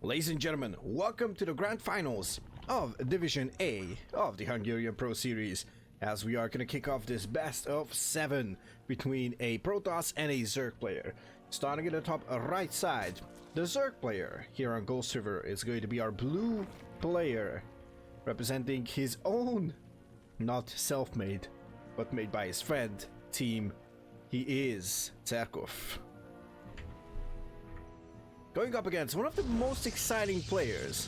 Ladies and gentlemen, welcome to the grand finals of Division A of the Hungarian Pro Series, as we are going to kick off this best of 7 between a Protoss and a Zerg player. Starting at the top right side, the Zerg player here on Gold Server is going to be our blue player, representing his own, not self-made, but made by his friend, team. He is Cerkof. Going up against one of the most exciting players.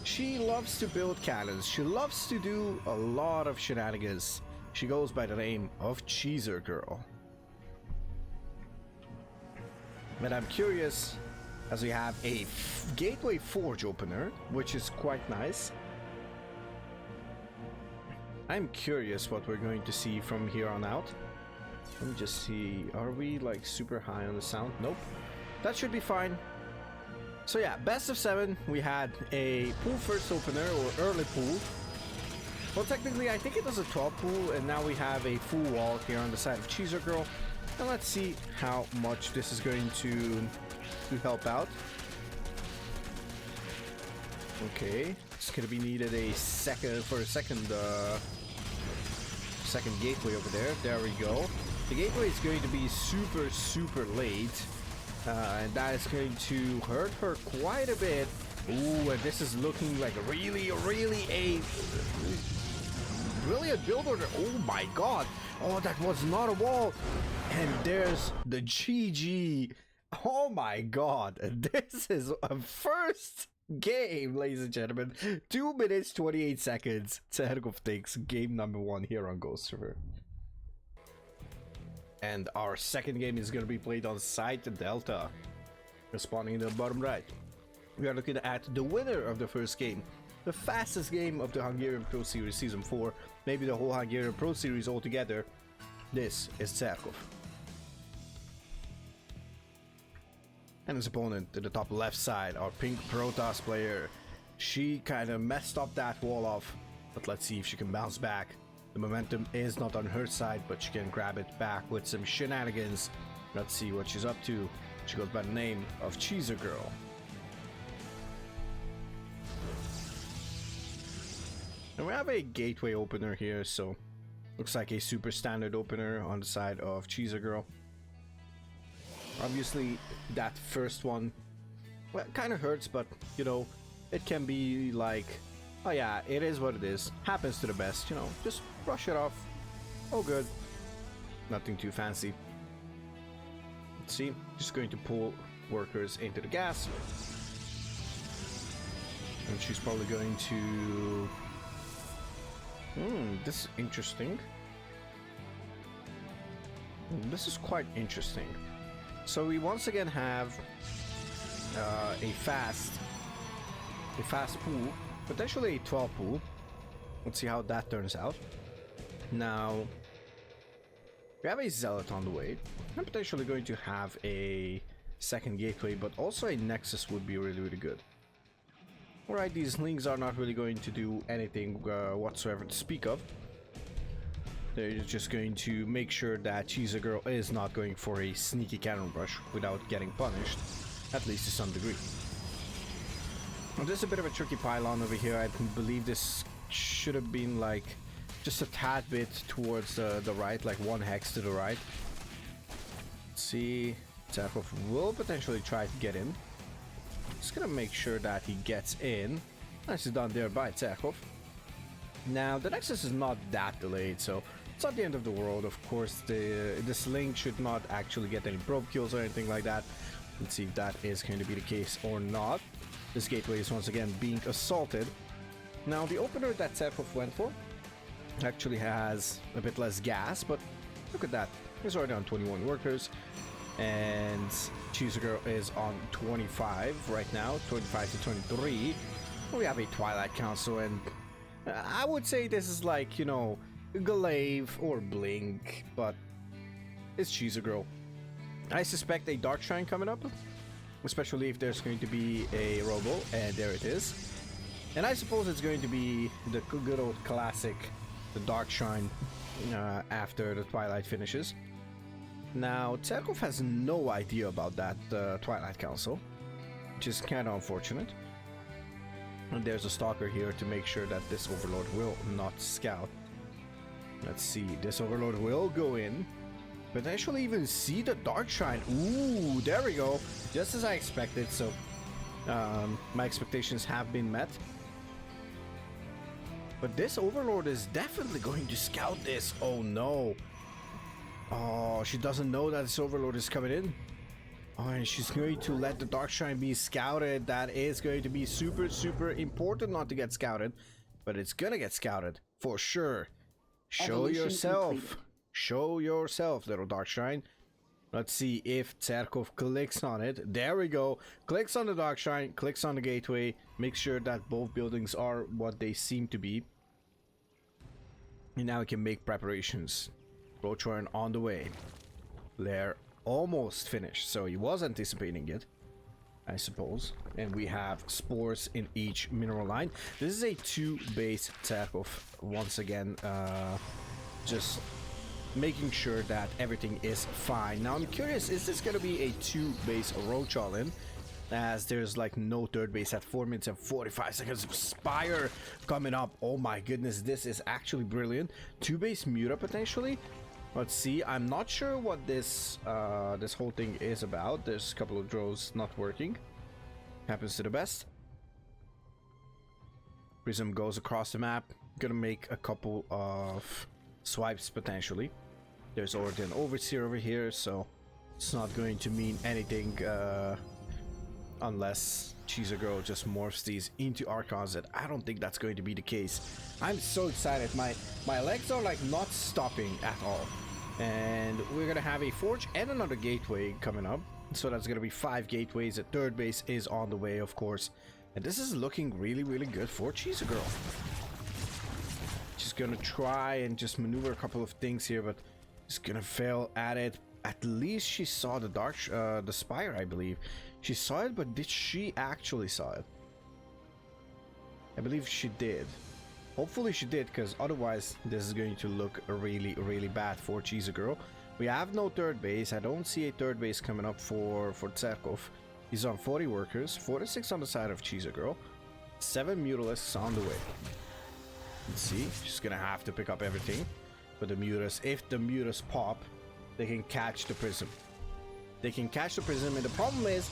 She loves to build cannons. She loves to do a lot of shenanigans. She goes by the name of Cheesergirl. But I'm curious, as we have a Gateway Forge opener, which is quite nice. I'm curious what we're going to see from here on out. Let me just see, are we like super high on the sound? Nope. That should be fine. So yeah, best of 7, we had a pool first opener, or early pool. Well, technically I think it was a 12 pool, and now we have a full wall here on the side of Cheesergirl. And let's see how much this is going to help out. Okay, it's gonna be needed a second gateway over there. There we go. The gateway is going to be super late. And that is going to hurt her quite a bit. Ooh, and this is looking like really a brilliant build order. Oh my god. Oh, that was not a wall. And there's the GG. Oh my god. This is a first game, ladies and gentlemen. 2 minutes, 28 seconds. Cerkof takes game number 1 here on Ghost Server. And our second game is going to be played on site Delta, responding in the bottom right. We are looking at the winner of the first game, the fastest game of the Hungarian Pro Series Season 4, maybe the whole Hungarian Pro Series altogether. This is Cerkof. And his opponent to the top left side, our pink Protoss player. She kind of messed up that wall off, but let's see if she can bounce back. The momentum is not on her side, but she can grab it back with some shenanigans. Let's see what she's up to. She goes by the name of Cheesergirl. And we have a gateway opener here, so looks like a super standard opener on the side of Cheesergirl. Obviously, that first one, well, kind of hurts, but you know, it can be like, oh yeah, it is what it is. Happens to the best, you know, just brush it off. Oh good. Nothing too fancy. Let's see, just going to pull workers into the gas. And she's probably going to... this is interesting. This is quite interesting. So we once again have a fast pool. Potentially a 12 pool. Let's see how that turns out. Now, we have a Zealot on the way. I'm potentially going to have a second gateway, but also a Nexus would be really good. Alright, these links are not really going to do anything whatsoever to speak of. They're just going to make sure that Cheesergirl is not going for a sneaky cannon rush without getting punished, at least to some degree. Well, there's a bit of a tricky pylon over here. I believe this should have been like just a tad bit towards the right, like 1 hex to the right. Let's see, Cerkof will potentially try to get in. Just gonna make sure that he gets in. Nicely done there by Cerkof. Now the Nexus is not that delayed, so it's not the end of the world. Of course, this link should not actually get any probe kills or anything like that. Let's see if that is going to be the case or not. This gateway is once again being assaulted. Now the opener that Cerkof went for actually has a bit less gas, but look at that. He's already on 21 workers, and Cheesergirl is on 25 right now, 25 to 23. We have a Twilight Council, and I would say this is like, you know, Glaive or Blink, but it's Cheesergirl. I suspect a Dark Shrine coming up, especially if there's going to be a Robo, and there it is. And I suppose it's going to be the good old classic, the Dark Shrine, after the Twilight finishes. Now, Cerkof has no idea about that Twilight Council, which is kind of unfortunate. And there's a stalker here to make sure that this overlord will not scout. Let's see, this overlord will go in. Potentially even see the dark shrine. Ooh, there we go. Just as I expected, so my expectations have been met. But this overlord is definitely going to scout this. Oh no. Oh, she doesn't know that this overlord is coming in. Oh, and she's going to let the dark shrine be scouted. That is going to be super, super important not to get scouted. But it's gonna get scouted, for sure. Show yourself. Completed. Show yourself, little dark shrine. Let's see if Cerkof clicks on it. There we go. Clicks on the dark shrine, clicks on the gateway. Make sure that both buildings are what they seem to be. And now we can make preparations. Roach-Warren on the way. They're almost finished, so he was anticipating it, I suppose. And we have spores in each mineral line. This is a 2-base Cerkof. Once again, just making sure that everything is fine. Now I'm curious, is this gonna be a 2-base Roach all-in? As there's like no 3rd base at 4 minutes and 45 seconds of Spire coming up. Oh my goodness, this is actually brilliant. 2-base Muta potentially. Let's see. I'm not sure what this this whole thing is about. There's a couple of draws not working. Happens to the best. Prism goes across the map. Gonna make a couple of swipes potentially. There's already an overseer over here, so it's not going to mean anything unless Cheesergirl just morphs these into Archons. And I don't think that's going to be the case. I'm so excited. My legs are like not stopping at all. And we're gonna have a forge and another gateway coming up. So that's gonna be 5 gateways. The 3rd base is on the way, of course. And this is looking really, really good for Cheesergirl. She's gonna try and just maneuver a couple of things here, but she's gonna fail at it. At least she saw the the Spire, I believe. She saw it, but did she actually saw it? I believe she did. Hopefully she did, because otherwise this is going to look really, really bad for Cheesergirl. We have no 3rd base. I don't see a 3rd base coming up for Cerkof. He's on 40 workers, 46 on the side of Cheesergirl, 7 Mutalisks on the way. Let's see, she's gonna have to pick up everything. But the Mutas, if the Mutas pop, they can catch the Prism. They can catch the Prism, and the problem is,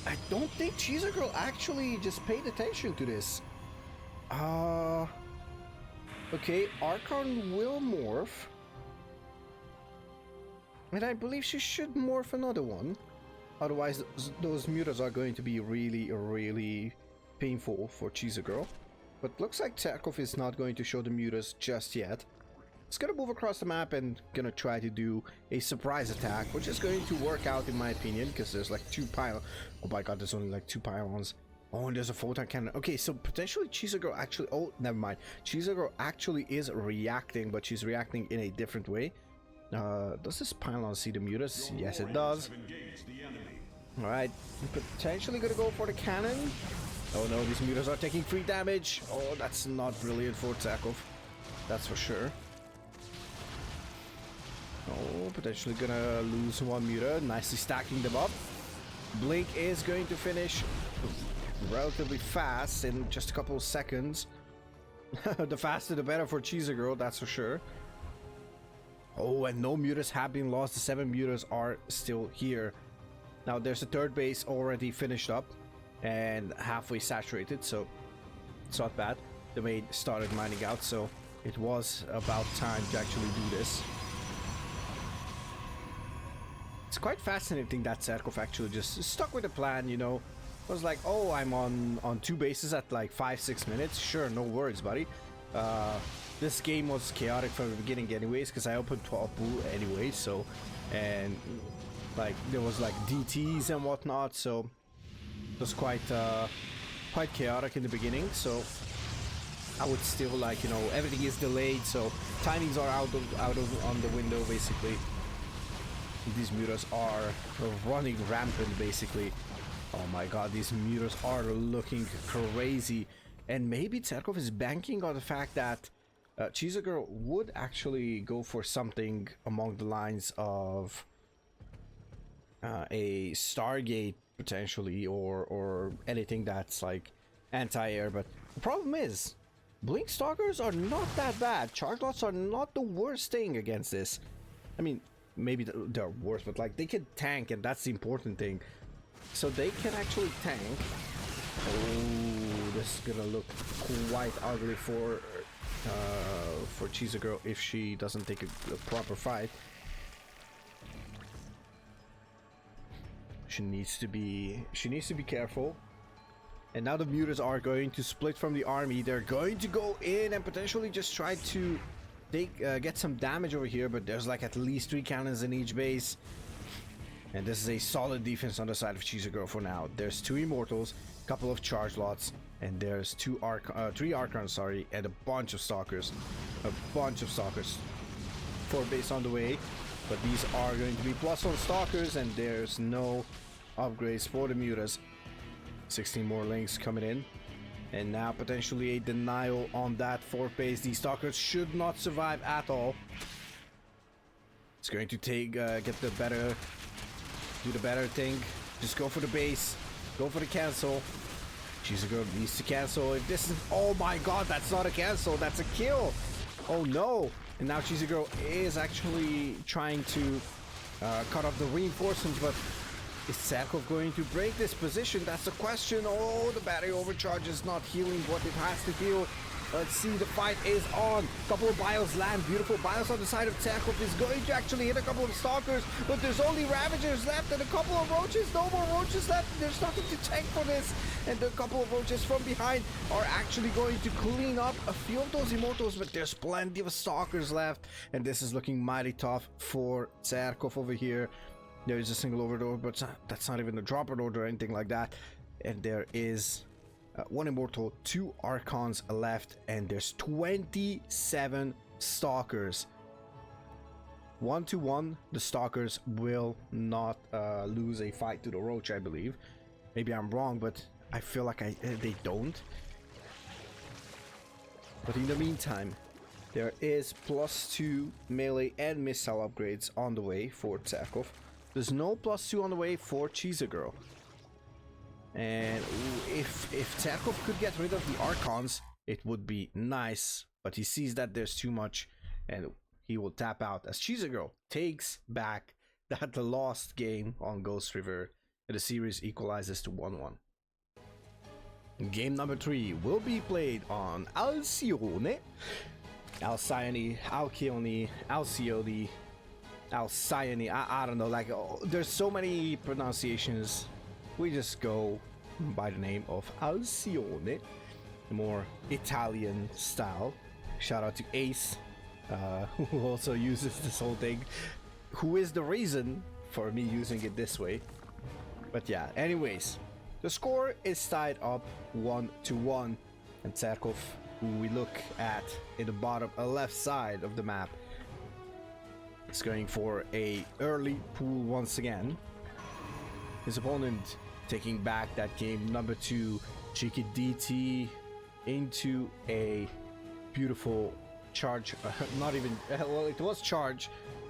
I don't think Cheesergirl actually just paid attention to this. Okay, Archon will morph. And I believe she should morph another one. Otherwise, those Mutas are going to be really, really painful for Cheesergirl. But looks like Cerkof is not going to show the Mutas just yet. It's gonna move across the map and gonna try to do a surprise attack, which is going to work out in my opinion, because there's like 2 pylons. Oh my god, there's only like 2 pylons. Oh, and there's a photon cannon. Okay, so potentially Cheesergirl actually... Oh, never mind. Cheesergirl actually is reacting, but she's reacting in a different way. Does this pylon see the Mutas? Yes, it does. Alright, potentially gonna go for the cannon. Oh no, these Mutas are taking free damage. Oh, that's not brilliant for Cerkof. That's for sure. Oh, potentially gonna lose 1 Muta. Nicely stacking them up. Blink is going to finish relatively fast in just a couple of seconds. The faster the better for Cheesergirl, that's for sure. Oh, and no Mutas have been lost. The 7 Mutas are still here. Now there's a 3rd base already finished up and halfway saturated, so it's not bad. The maid started mining out, so it was about time to actually do this. It's quite fascinating that Cerkof actually just stuck with the plan, you know. It was like, oh, I'm on 2 bases at like 5-6 minutes. Sure, no worries, buddy. This game was chaotic from the beginning anyways, because I opened 12 pool anyway, so... And, like, there was like DTs and whatnot, so... It was quite chaotic in the beginning, so... I would still, like, you know, everything is delayed, so... Timings are out of on the window, basically. These Mutas are running rampant, basically. Oh my god, these Mutas are looking crazy. And maybe Cerkof is banking on the fact that Cheesergirl would actually go for something along the lines of a Stargate, potentially, or anything that's like anti-air, but the problem is blink stalkers are not that bad. Charge lots are not the worst thing against this. I mean, maybe they're worse, but like they can tank, and that's the important thing. So they can actually tank. Oh, this is gonna look quite ugly for Cheesergirl if she doesn't take a proper fight. She needs to be careful. And now the mutas are going to split from the army. They're going to go in and potentially just try to get some damage over here, but there's like at least 3 cannons in each base. And this is a solid defense on the side of Cheesergirl for now. There's 2 immortals, a couple of charge lots, and there's 3 archons, sorry, and a bunch of stalkers. 4 base on the way, but these are going to be plus on stalkers, and there's no upgrades for the mutas. 16 more links coming in, and now potentially a denial on that 4th base. These stalkers should not survive at all. It's going to take do the better thing. Just go for the base, go for the cancel. Cheesergirl needs to cancel. If this is, oh my god, that's not a cancel, that's a kill. Oh no. And now Cheesergirl is actually trying to cut off the reinforcements, but is Cerkof going to break this position? That's the question. Oh, the battery overcharge is not healing what it has to heal. Let's see, the fight is on. Couple of bios land. Beautiful bios on the side of Cerkof is going to actually hit a couple of stalkers, but there's only Ravagers left and a couple of roaches. No more roaches left. There's nothing to tank for this. And a couple of roaches from behind are actually going to clean up a few of those immortals, but there's plenty of stalkers left. And this is looking mighty tough for Cerkof over here. There is a single overload, but that's not even a dropper load or anything like that. And there is 1 immortal, 2 archons left, and there's 27 stalkers. 1-1, the stalkers will not lose a fight to the roach, I believe. Maybe I'm wrong, but I feel like they don't. But in the meantime, there is +2 melee and missile upgrades on the way for Cerkof. There's no +2 on the way for Cheesergirl. And if Cerkof could get rid of the archons, it would be nice. But he sees that there's too much, and he will tap out as Cheesergirl takes back that lost game on Ghost River, and the series equalizes to 1-1. Game number 3 will be played on Alcyone, Alcyone, I don't know, like, there's so many pronunciations. We just go by the name of Alcyone, the more Italian style. Shout out to Ace, who also uses this whole thing, who is the reason for me using it this way. But yeah, anyways, the score is tied up 1-1, and Cerkof, who we look at in the bottom left side of the map, is going for a early pool once again. His opponent taking back that game number 2, cheeky DT into a beautiful charge. Not even, well, it was charge,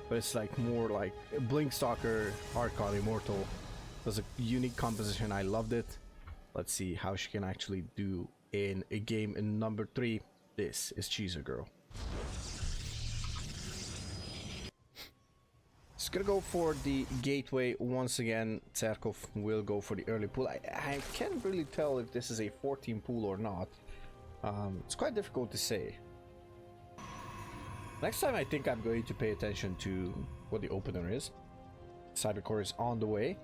but it's like more like Blink Stalker Archon Immortal. It was a unique composition. I loved it. Let's see how she can actually do in a game in number 3. This is Cheesergirl. It's gonna go for the gateway once again. Cerkof will go for the early pool. I can't really tell if this is a 14 pool or not. It's quite difficult to say. Next time I think I'm going to pay attention to what the opener is. Cybercore is on the way.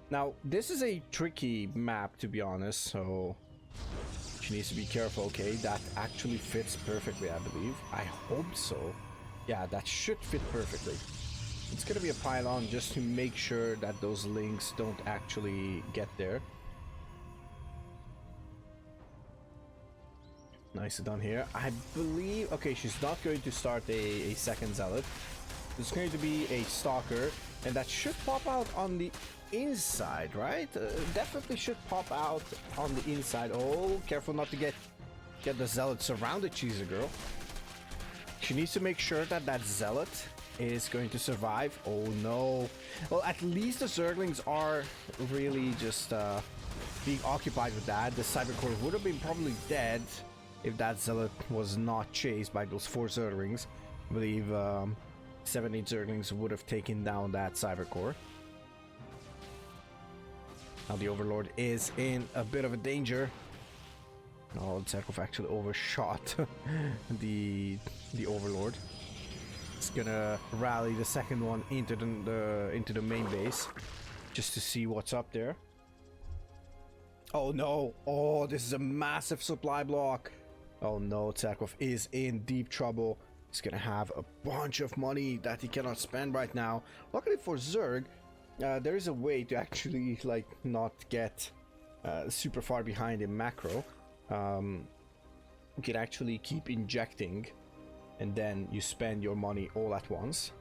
Now this is a tricky map, to be honest, so she needs to be careful. Okay, that actually fits perfectly, I believe. I hope so. Yeah, that should fit perfectly. It's gonna be a pylon just to make sure that those links don't actually get there. Nicely done here. I believe, okay, she's not going to start a second zealot. It's going to be a stalker, and that should pop out on the inside, right? Definitely should pop out on the inside. Oh, careful not to get the zealot surrounded, Cheesergirl. She needs to make sure that that zealot is going to survive. Oh no. Well, at least the Zerglings are really just being occupied with that. The Cybercore would have been probably dead if that Zealot was not chased by those 4 Zerglings. I believe 7-8 Zerglings would have taken down that Cybercore. Now the Overlord is in a bit of a danger. Oh, Cerkof actually overshot the Overlord. It's gonna rally the second one into the main base just to see what's up there. Oh no! Oh, this is a massive supply block. Oh no, Cerkof is in deep trouble. He's gonna have a bunch of money that he cannot spend right now. Luckily for Zerg, there is a way to actually like not get super far behind in macro. You can actually keep injecting and then you spend your money all at once.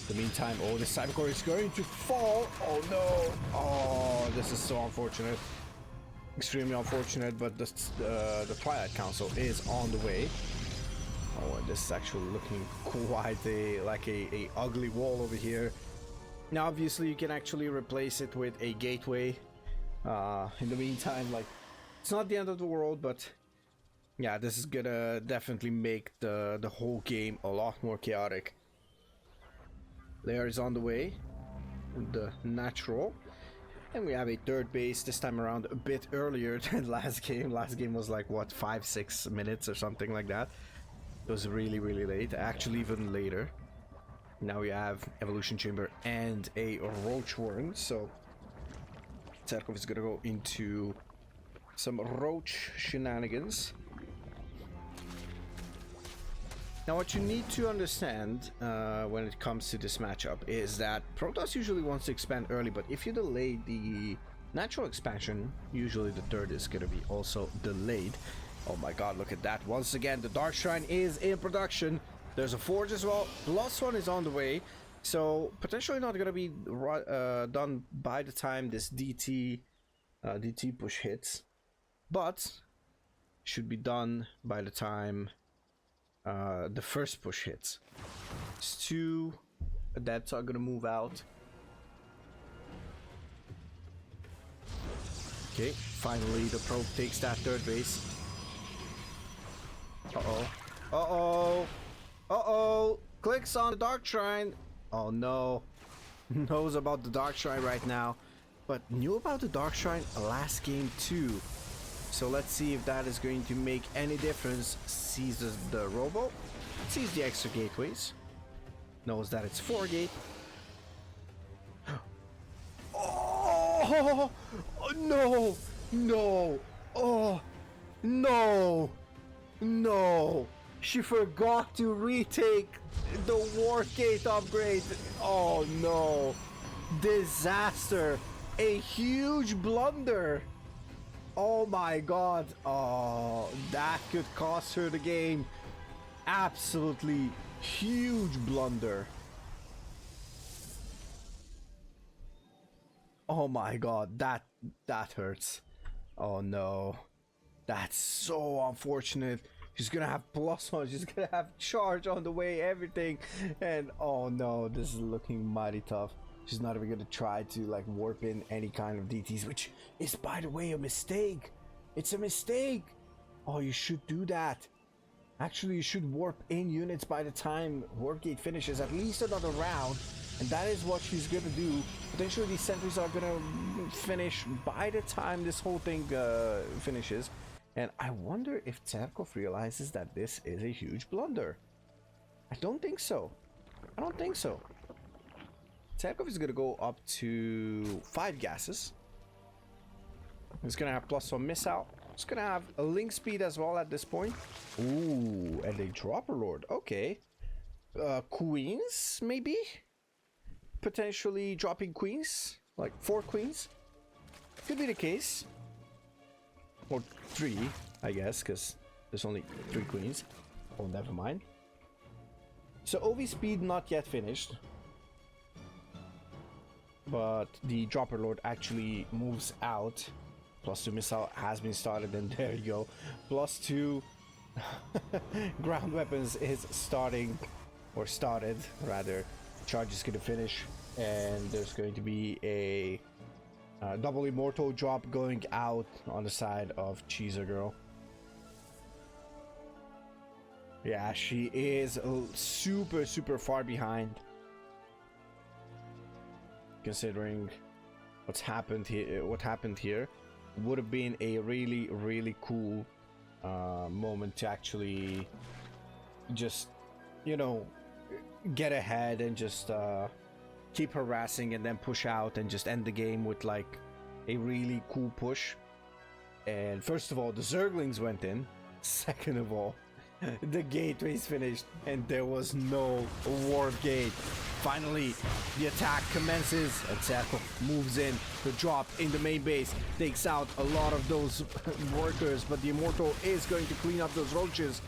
In the meantime, oh, the Cybercore is going to fall. Oh no! Oh, this is so unfortunate. Extremely unfortunate, but the Twilight Council is on the way. Oh, and this is actually looking quite a ugly wall over here. Now, obviously, you can actually replace it with a gateway. In the meantime, like, it's not the end of the world, but yeah, this is gonna definitely make the whole game a lot more chaotic. Lair is on the way, the natural, and we have a third base this time around a bit earlier than last game. Last game was like what, 5-6 minutes or something like that. It was really late, actually even later. Now we have Evolution Chamber and a Roach Warren, so Cerkof is gonna go into some Roach shenanigans. Now what you need to understand when it comes to this matchup is that Protoss usually wants to expand early, but if you delay the natural expansion, usually the third is going to be also delayed. Oh my god, look at that. Once again, the Dark Shrine is in production. There's a Forge as well. Plus one is on the way. So potentially not going to be done by the time this DT push hits. But should be done by the time the first push hits. It's 2 adepts are gonna move out. Okay, finally the probe takes that third base. Clicks on the Dark Shrine. Oh no. Knows about the Dark Shrine right now, but knew about the Dark Shrine last game too. So let's see if that is going to make any difference. Sees the robo, sees the extra gateways, knows that it's 4 gate. Oh, no, no, oh no, no, she forgot to retake the war gate upgrade. Oh no, disaster, a huge blunder. Oh my god, oh, that could cost her the game. Absolutely huge blunder. Oh my god, that hurts. Oh no, that's so unfortunate. She's gonna have +1, she's gonna have charge on the way, everything, and oh no, this is looking mighty tough. She's not even gonna try to like warp in any kind of DTs, which is, by the way, a mistake. It's a mistake. Oh, you should do that. Actually, you should warp in units by the time warp gate finishes, at least another round, and that is what she's gonna do. Potentially these sentries are gonna finish by the time this whole thing finishes, and I wonder if Cerkof realizes that this is a huge blunder. I don't think so. I don't think so. Cerkof is gonna go up to 5 gases. He's gonna have +1 missile. He's gonna have a link speed as well at this point. Ooh, and a dropper lord. Okay. Queens, maybe? Potentially dropping queens? Like 4 queens? Could be the case. Or 3, I guess, because there's only 3 queens. Oh, never mind. So OV speed not yet finished. But the dropper lord actually moves out. +2 missile has been started, and there you go. +2 ground weapons is starting, or started rather. Charge is going to finish, and there's going to be a Double immortal drop going out on the side of Cheesergirl. Yeah, she is super far behind, considering what's happened here. What happened here would have been a really cool moment to actually just, you know, get ahead and just keep harassing and then push out and just end the game with like a really cool push. And first of all, the Zerglings went in. Second of all, the gateway's finished and there was no ward gate. Finally, the attack commences and Cerkof moves in. The drop in the main base takes out a lot of those workers, but the Immortal is going to clean up those roaches.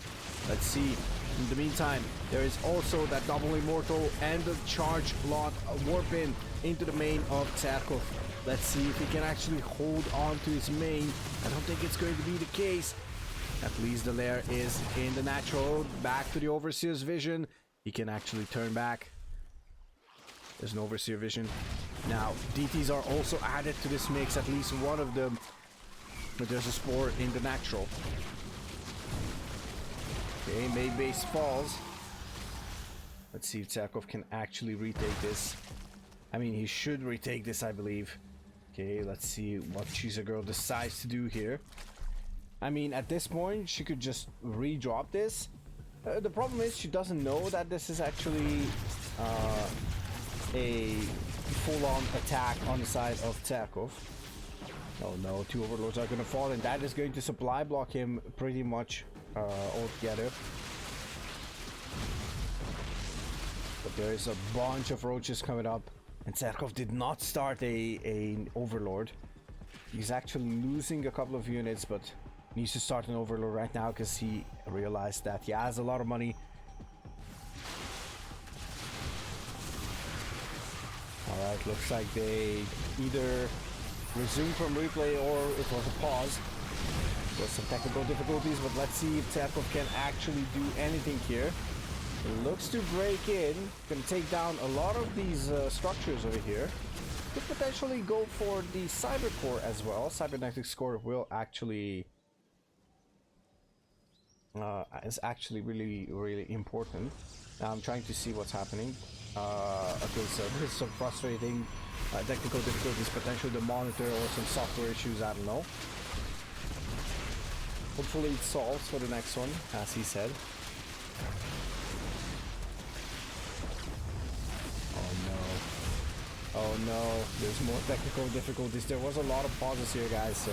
Let's see. In the meantime, there is also that double Immortal and the charge lot warp in into the main of Cerkof. Let's see if he can actually hold on to his main. I don't think it's going to be the case. At least the lair is in the natural. Back to the Overseer's vision. He can actually turn back. There's an Overseer vision. Now, DTs are also added to this mix, at least one of them. But there's a Spore in the natural. Okay, main base falls. Let's see if Cerkof can actually retake this. I mean, he should retake this, I believe. Okay, let's see what Cheesergirl decides to do here. I mean, at this point, she could just re-drop this. The problem is she doesn't know that this is actually a full-on attack on the side of Cerkof. Oh no, two Overlords are going to fall, and that is going to supply block him pretty much altogether. But there is a bunch of roaches coming up, and Cerkof did not start an Overlord. He's actually losing a couple of units, but needs to start an Overlord right now because he realized that he has a lot of money. Alright, looks like they either resumed from replay or it was a pause. There's some technical difficulties, but let's see if Cerkof can actually do anything here. It looks to break in. Gonna take down a lot of these structures over here. Could potentially go for the Cyber Core as well. Cybernetics Core will actually is actually really important. Now I'm trying to see what's happening. Okay, so there's some frustrating technical difficulties, potentially the monitor or some software issues, I don't know. Hopefully it solves for the next one, as he said. Oh no. Oh no, there's more technical difficulties. There was a lot of pauses here, guys, so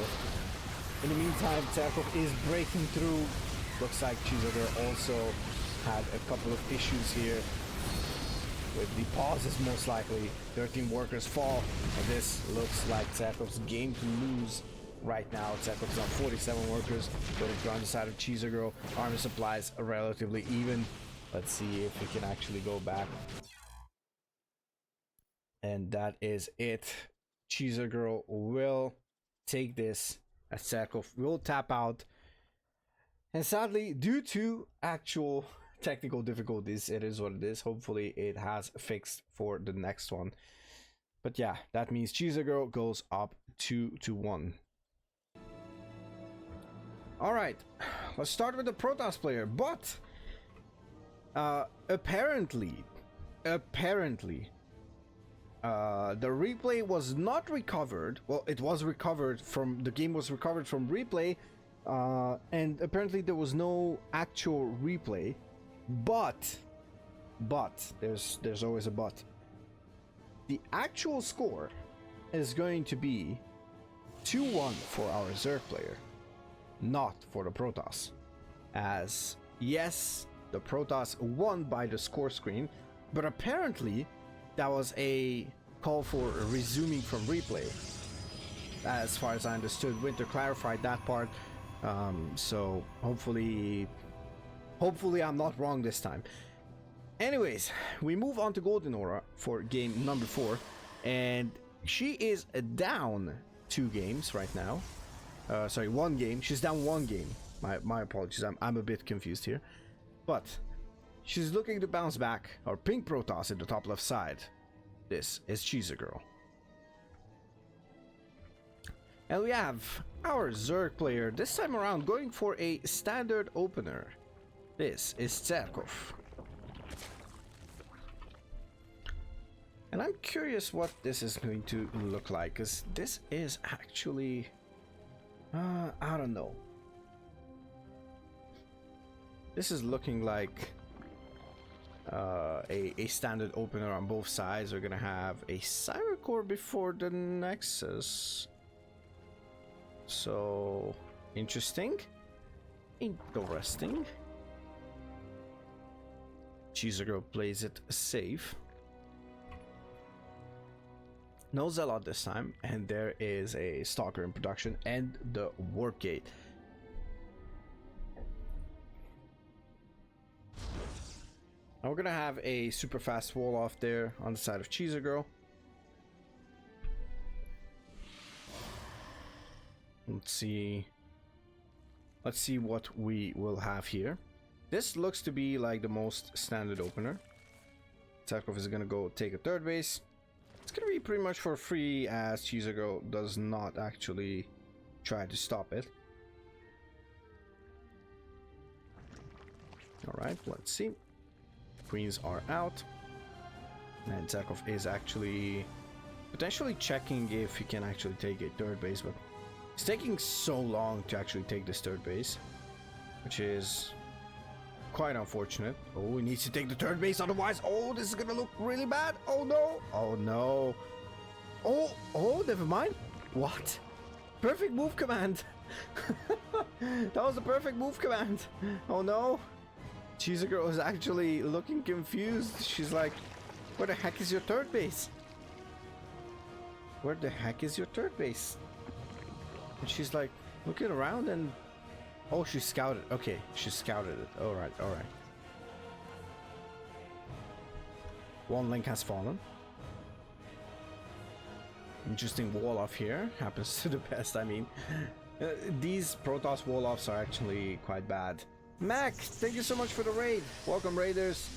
in the meantime, Cerkof is breaking through. Looks like Cheesergirl also had a couple of issues here with the pauses, most likely. 13 workers fall, and this looks like Cerkof's game to lose right now. Cerkof's on 47 workers, going to on the side of Cheesergirl. Armor supplies are relatively even. Let's see if we can actually go back. And that is it. Cheesergirl will take this as Cerkof will tap out. And sadly, due to actual technical difficulties, it is what it is. Hopefully it has fixed for the next one. But yeah, that means Cheesergirl goes up 2-1. Alright, let's start with the Protoss player. But apparently the replay was not recovered. Well, it was recovered from the game was recovered from replay. And apparently there was no actual replay, but there's always a but. The actual score is going to be 2-1 for our Zerg player, not for the Protoss. As yes, the Protoss won by the score screen, but apparently that was a call for resuming from replay. As far as I understood, Winter clarified that part. So hopefully I'm not wrong this time. Anyways, we move on to Golden Aura for game number 4, and she is down 2 games right now. Sorry, 1 game. She's down 1 game. My apologies. I'm a bit confused here, but she's looking to bounce back. Our pink Protoss in the top left side. This is Cheesergirl. And we have our Zerg player this time around going for a standard opener. This is Cerkof. And I'm curious what this is going to look like, because this is actually... I don't know. This is looking like a standard opener on both sides. We're gonna have a Cerkof before the Nexus. So, interesting. Interesting. Cheesergirl plays it safe. No Zealot this time, and there is a Stalker in production and the Warp Gate. Now we're gonna have a super fast wall off there on the side of Cheesergirl. Let's see what we will have here. This looks to be like the most standard opener. Cerkof is gonna go take a third base. It's gonna be pretty much for free, as Cheesergirl does not actually try to stop it. Alright, let's see. Queens are out. And Cerkof is actually potentially checking if he can actually take a third base, but it's taking so long to actually take this third base, which is quite unfortunate. Oh, he needs to take the third base, otherwise, oh, this is gonna look really bad. Oh no, oh no. Oh, never mind. What? Perfect move command. That was the perfect move command. Oh no. Cheesergirl is actually looking confused. She's like, where the heck is your third base? Where the heck is your third base? And she's like looking around and... oh, she scouted. Okay, she scouted it. Alright, alright. One link has fallen. Interesting wall off here. Happens to the best, I mean. These Protoss wall offs are actually quite bad. Mac, thank you so much for the raid. Welcome, Raiders.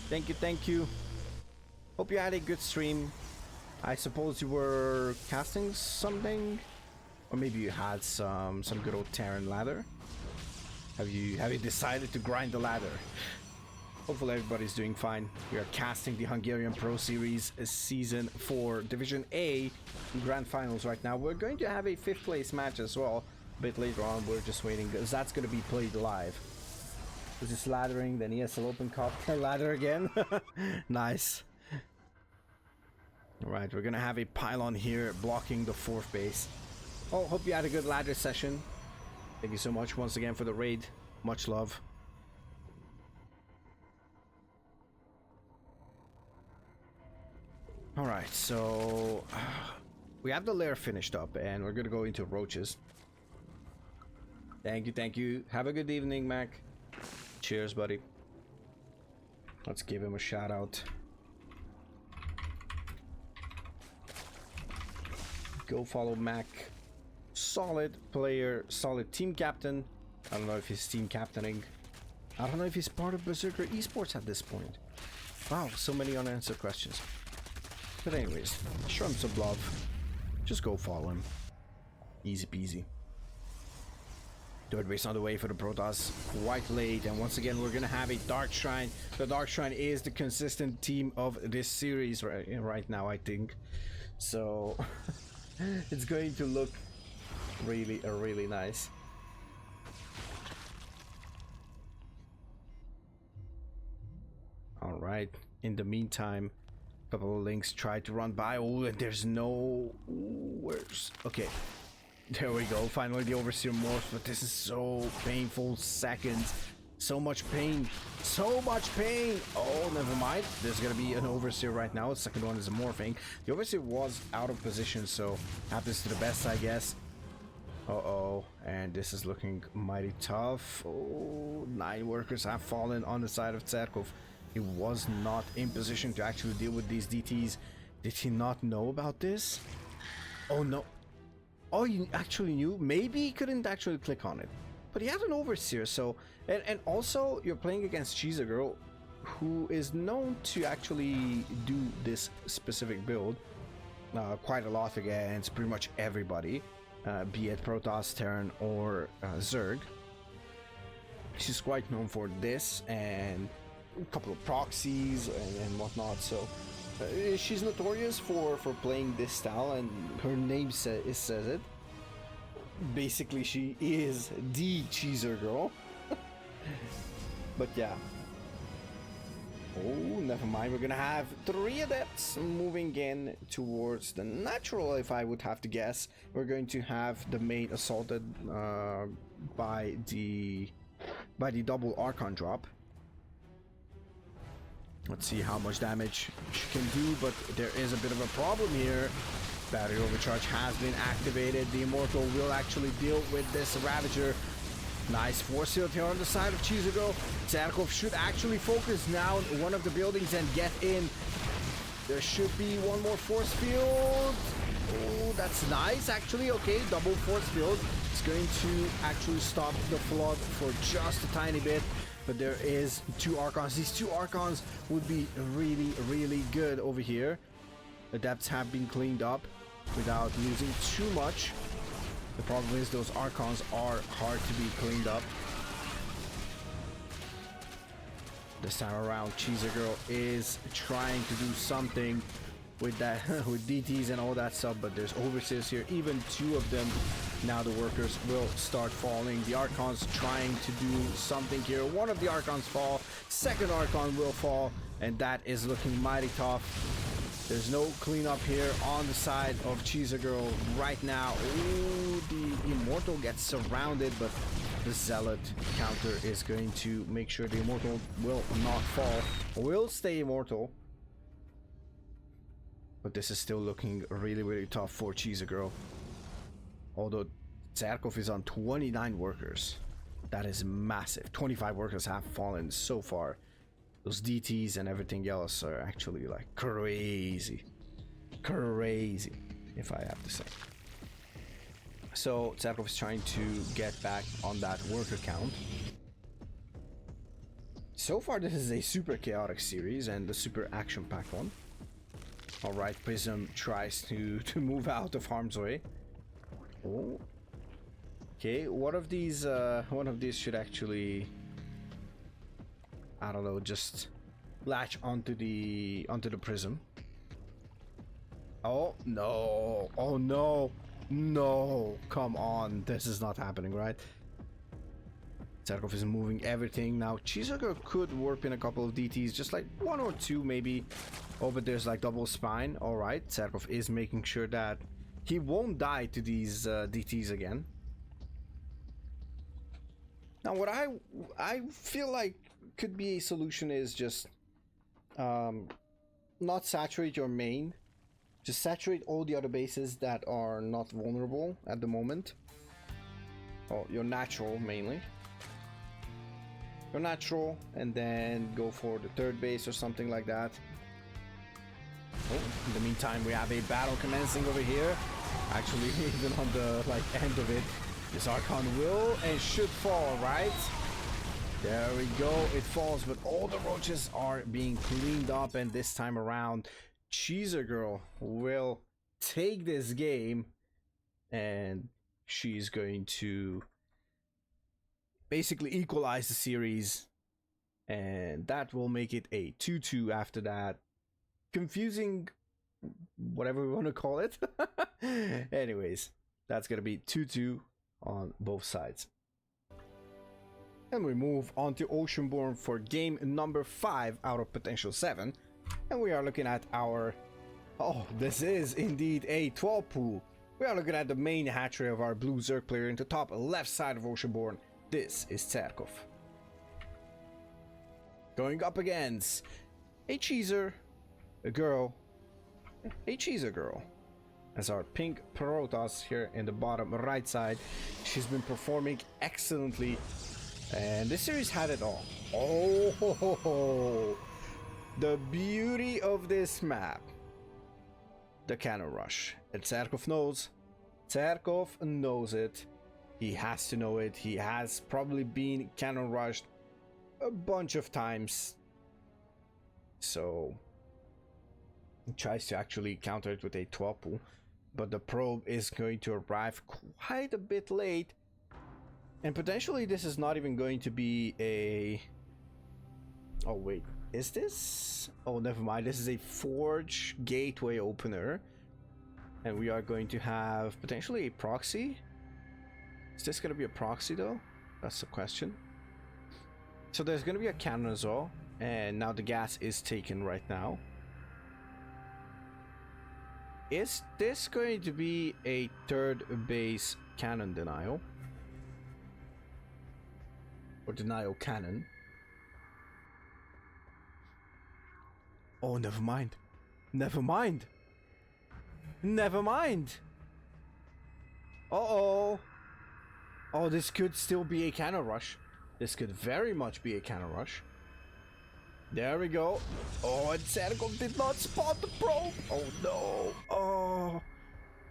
Thank you, thank you. Hope you had a good stream. I suppose you were casting something? Or maybe you had some good old Terran ladder? Have you decided to grind the ladder? Hopefully everybody's doing fine. We are casting the Hungarian Pro Series Season 4 Division A Grand Finals right now. We're going to have a 5th place match as well. A bit later on, we're just waiting because that's going to be played live. This is laddering, then ESL Open Cup. Ladder again. Nice. Alright, we're going to have a pylon here blocking the 4th base. Oh, hope you had a good ladder session. Thank you so much once again for the raid. Much love. Alright, so we have the lair finished up and we're gonna go into roaches. Thank you, thank you. Have a good evening, Mac. Cheers, buddy. Let's give him a shout out. Go follow Mac. Solid player, solid team captain. I don't know if he's team captaining. I don't know if he's part of Berserker Esports at this point. Wow, so many unanswered questions. But anyways, show him some love. Just go follow him. Easy peasy. Third base on the way for the Protoss. Quite late, and once again we're gonna have a Dark Shrine. The Dark Shrine is the consistent team of this series right now, I think. So it's going to look really nice. All right, in the meantime, a couple of links try to run by. Oh, and there's no... where's... okay, there we go. Finally the Overseer morphs, but this is so painful. Seconds, so much pain, so much pain. Oh, never mind, there's gonna be an Overseer right now. The second one is a morphing. The Overseer was out of position, so happens to the best, I guess. Uh-oh, and this is looking mighty tough. Oh, 9 workers have fallen on the side of Cerkof. He was not in position to actually deal with these DTs. Did he not know about this? Oh no. Oh, you actually knew? Maybe he couldn't actually click on it. But he had an Overseer, so... And also, you're playing against Cheesergirl, who is known to actually do this specific build quite a lot against pretty much everybody. be it Protoss, Terran, or Zerg. She's quite known for this and a couple of proxies and whatnot. So she's notorious for playing this style, and her name says it. Basically, she is the Cheesergirl. But yeah. Oh, never mind. We're gonna have 3 adepts moving in towards the natural, if I would have to guess. We're going to have the main assaulted by the double Archon drop. Let's see how much damage she can do, but there is a bit of a problem here. Battery overcharge has been activated. The Immortal will actually deal with this Ravager. Nice force field here on the side of Cheesergirl. Cerkof should actually focus now on one of the buildings and get in. There should be one more force field. Oh, that's nice actually. Okay, double force field. It's going to actually stop the flood for just a tiny bit. But there is 2 Archons. These 2 Archons would be really, really good over here. Adepts have been cleaned up without losing too much. The problem is those Archons are hard to be cleaned up. This time around, Cheesergirl is trying to do something with that, with DTs and all that stuff, but there's overseers here, even 2 of them. Now the workers will start falling. The Archons trying to do something here. One of the Archons fall, second Archon will fall, and that is looking mighty tough. There's no cleanup here on the side of Cheesergirl right now. Ooh, the Immortal gets surrounded, but the Zealot counter is going to make sure the Immortal will not fall. Will stay immortal. But this is still looking really, really tough for Cheesergirl. Although Cerkof is on 29 workers. That is massive. 25 workers have fallen so far. Those DTs and everything else are actually like crazy. Crazy, if I have to say. So Cerkof is trying to get back on that worker count. So far this is a super chaotic series and a super action-packed one. Alright, Prism tries to move out of harm's way. Oh. Okay, one of these should actually, I don't know, just latch onto the Prism. Oh no. Oh no. No. Come on. This is not happening, right? Cerkof is moving everything. Now Cheesergirl could warp in a couple of DTs, just like 1 or 2 maybe. Oh, but there's like double spine. Alright, Cerkof is making sure that he won't die to these DTs again. Now what I feel like could be a solution is just not saturate your main. Just saturate all the other bases that are not vulnerable at the moment. Oh, your natural mainly. Your natural, and then go for the 3rd base or something like that. Oh, in the meantime, we have a battle commencing over here. Actually, even on the end of it, this Archon will and should fall, right? There we go. It falls, but all the roaches are being cleaned up, and this time around, Cheesergirl will take this game, and she's going to basically equalize the series, and that will make it a 2-2 after that. Confusing, whatever we want to call it. Anyways, that's gonna be 2-2 on both sides. And we move on to Oceanborn for game number 5 out of potential 7. And we are looking at our... Oh, this is indeed a 12 pool. We are looking at the main hatchery of our blue Zerg player in the top left side of Oceanborn. This is Cerkof. Going up against a Cheeser, a girl, a Cheesergirl. As our pink Protoss here in the bottom right side. She's been performing excellently. And this series had it all. Oh, ho, ho, ho. The beauty of this map. The cannon rush. And Cerkof knows. Cerkof knows it. He has to know it. He has probably been cannon rushed a bunch of times. So he tries to actually counter it with a 12 pool. but the probe is going to arrive quite a bit late. And potentially this is not even going to be a... Oh wait, is this? Oh, never mind. This is a forge gateway opener. And we are going to have potentially a proxy. Is this going to be a proxy though? That's the question. So there's going to be a cannon as well. And now the gas is taken right now. Is this going to be a third base cannon denial? Or denial cannon? Oh, never mind. Never mind. Never mind. Uh-oh. Oh, this could still be a cannon rush. This could very much be a cannon rush. There we go. Oh, and Cerkof did not spot the probe. Oh, no. Oh.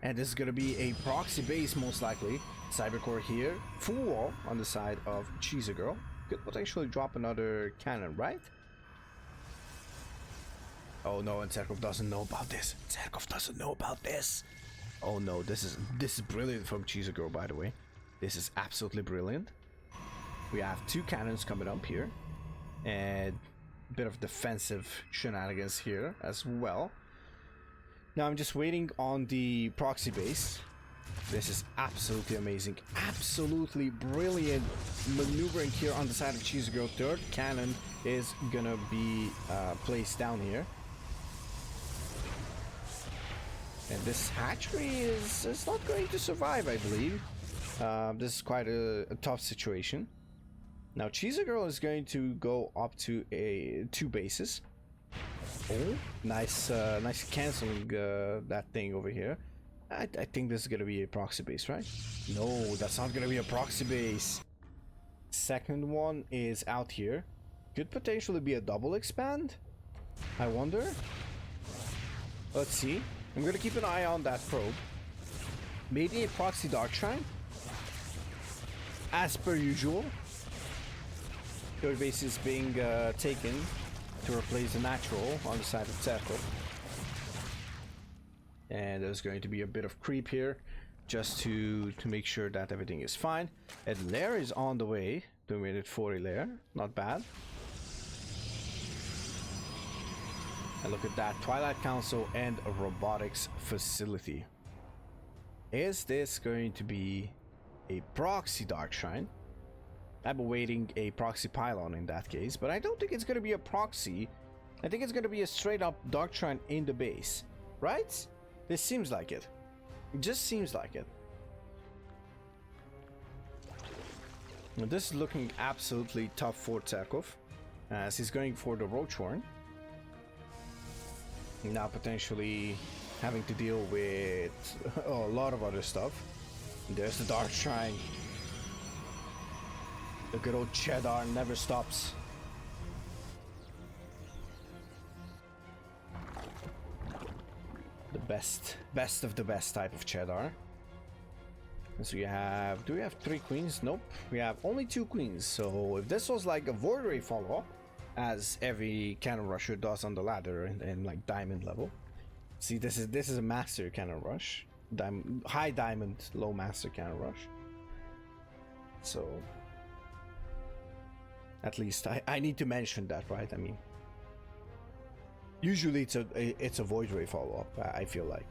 And this is going to be a proxy base, most likely. Cybercore here. Full wall on the side of Cheesergirl. Could potentially drop another cannon, right? Oh, no, and Cerkof doesn't know about this. Cerkof doesn't know about this. Oh, no, this is brilliant from Cheesergirl, by the way. This is absolutely brilliant. We have two cannons coming up here. And... bit of defensive shenanigans here as well. Now I'm just waiting on the proxy base. This is absolutely amazing, absolutely brilliant maneuvering here on the side of Cheesergirl. Third cannon is gonna be placed down here, and this hatchery is not going to survive, I believe. This is quite a tough situation. Now Cheesergirl is going to go up to two bases. Oh, nice canceling that thing over here. I think this is gonna be a proxy base, right? No, that's not gonna be a proxy base. Second one is out here. Could potentially be a double expand. I wonder. Let's see. I'm gonna keep an eye on that probe. Maybe a proxy Darkshine, as per usual. Third base is being taken to replace the natural on the side of Cerkof. And there's going to be a bit of creep here just to make sure that everything is fine. And Lair is on the way. 2 minute 40 Lair. Not bad. And look at that. Twilight Council and a robotics facility. Is this going to be a proxy Darkshine? I'm awaiting a proxy pylon in that case, but I don't think it's going to be a proxy. I think it's going to be a straight up Darkshine in the base, right? This seems like it. It just seems like it. Now, this is looking absolutely tough for Cerkof, as he's going for the Roachhorn. Now potentially having to deal with a lot of other stuff. There's the Darkshine. The good old cheddar never stops. The best of the best type of cheddar. And so you have, do we have 3 queens? Nope, we have only 2 queens. So if this was like a Void Ray follow-up, as every cannon rusher does on the ladder and like diamond level. See, this is a master cannon rush. High diamond, low master cannon rush. So at least I need to mention that, right? I mean, usually it's a Void Ray follow-up, I feel like.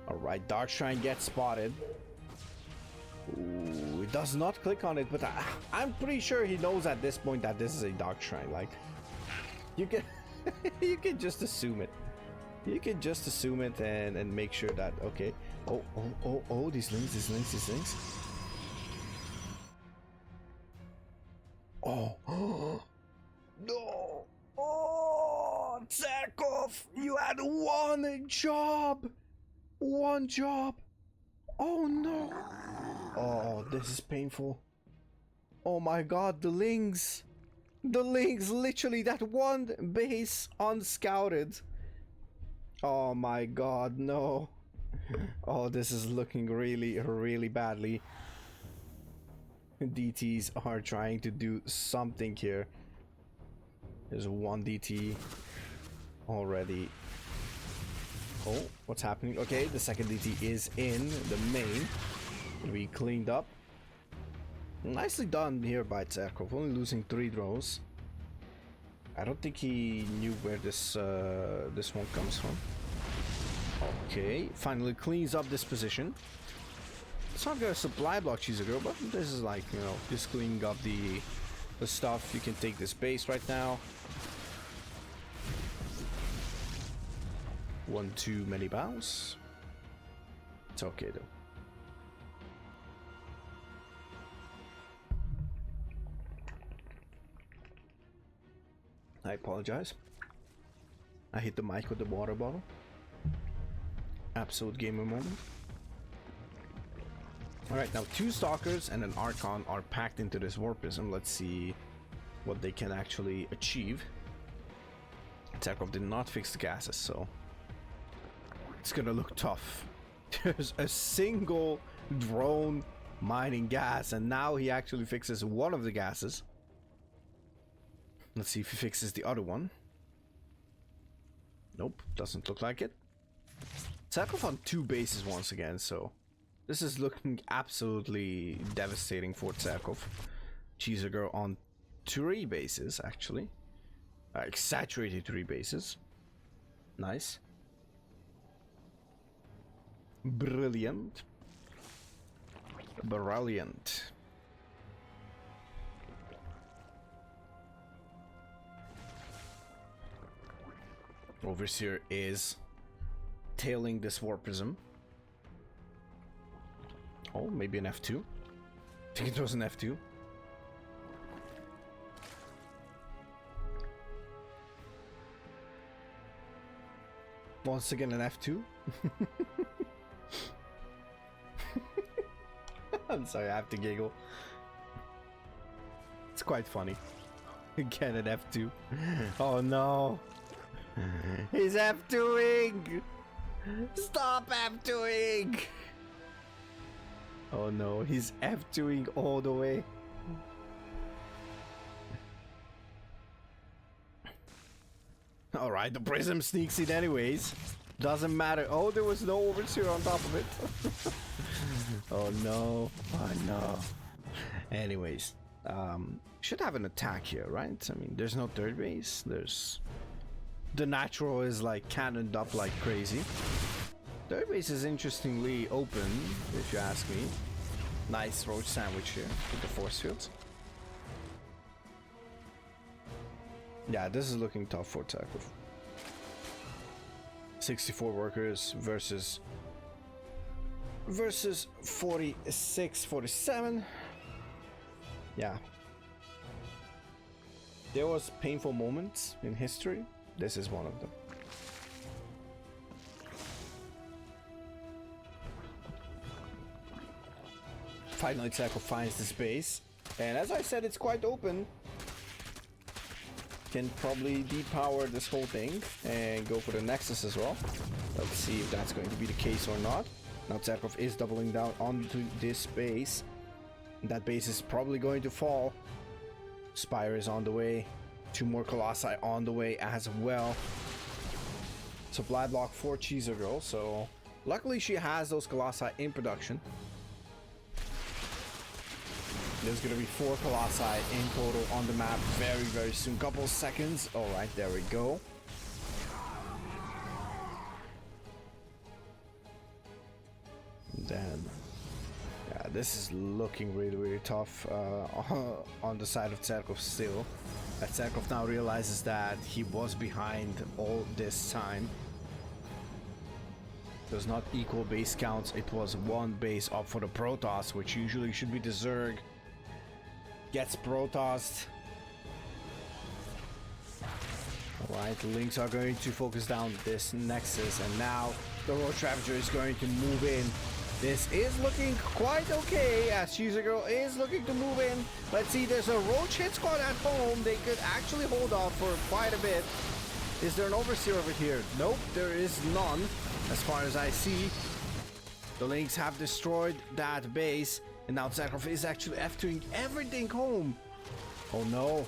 Alright, Darkshine gets spotted. Ooh, it does not click on it, but I'm pretty sure he knows at this point that this is a Darkshine. Like, you can you can just assume it. You can just assume it and make sure that, okay. Oh, these links. Oh, no. Oh, Cerkof, you had one job. Oh, no. Oh, this is painful. Oh my god, the Lings, literally that one base unscouted. Oh my god, no. Oh, this is looking really badly. DTs are trying to do something here. There's one DT already Oh, what's happening? Okay, the second DT is in the main. We cleaned up. Nicely done here by Cerkof, only losing 3 draws. I don't think he knew where this one comes from. Okay, finally cleans up this position. It's not gonna supply block Cheesergirl, but this is like, you know, just cleaning up the stuff. You can take this base right now. One too many bounce. It's okay though. I apologize. I hit the mic with the water bottle. Absolute gamer moment. Alright, now 2 Stalkers and an Archon are packed into this Warpism. Let's see what they can actually achieve. Cerkof did not fix the gases, so it's gonna look tough. There's a single drone mining gas, and now he actually fixes one of the gases. Let's see if he fixes the other one. Nope, doesn't look like it. Cerkof on 2 bases once again, so this is looking absolutely devastating for Cerkof. Cheesergirl on 3 bases, actually. Exaggerated 3 bases. Nice. Brilliant. Brilliant. Overseer is tailing this Warpism. Oh, maybe an F2. I think it was an F2. Once again an F2. I'm sorry, I have to giggle. It's quite funny. Again an F2. Oh no. He's F2ing! Stop F2ing! Oh no, he's F2ing all the way. Alright, the Prism sneaks in anyways. Doesn't matter. Oh, there was no Overseer on top of it. Oh no. Oh no. Anyways, should have an attack here, right? I mean, there's no third base. There's... The natural is like cannoned up like crazy. Third base is interestingly open, if you ask me. Nice roach sandwich here with the force fields. Yeah, this is looking tough for Cerkof. 64 workers versus 46, 47. Yeah. There was painful moments in history. This is one of them. Finally, Cerkof finds the space, and as I said, it's quite open. Can probably depower this whole thing and go for the Nexus as well. Let's see if that's going to be the case or not. Now Cerkof is doubling down onto this base. That base is probably going to fall. Spire is on the way. 2 more Colossi on the way as well. Supply block for Cheesergirl, so luckily she has those Colossi in production. There's gonna be 4 Colossi in total on the map very, very soon. Couple seconds. Alright, there we go. Then, yeah, this is looking really, really tough on the side of Cerkof still. Cerkof now realizes that he was behind all this time. It was not equal base counts, it was 1 base up for the Protoss, which usually should be the Zerg. Gets Protossed. Alright, the Lynx are going to focus down this Nexus, and now the Roach Ravager is going to move in. This is looking quite okay, as Cheesergirl is looking to move in. Let's see, there's a Roach hit squad at home. They could actually hold off for quite a bit. Is there an Overseer over here? Nope, there is none, as far as I see. The Lynx have destroyed that base, and now Cerkof is actually F2ing everything home. Oh no.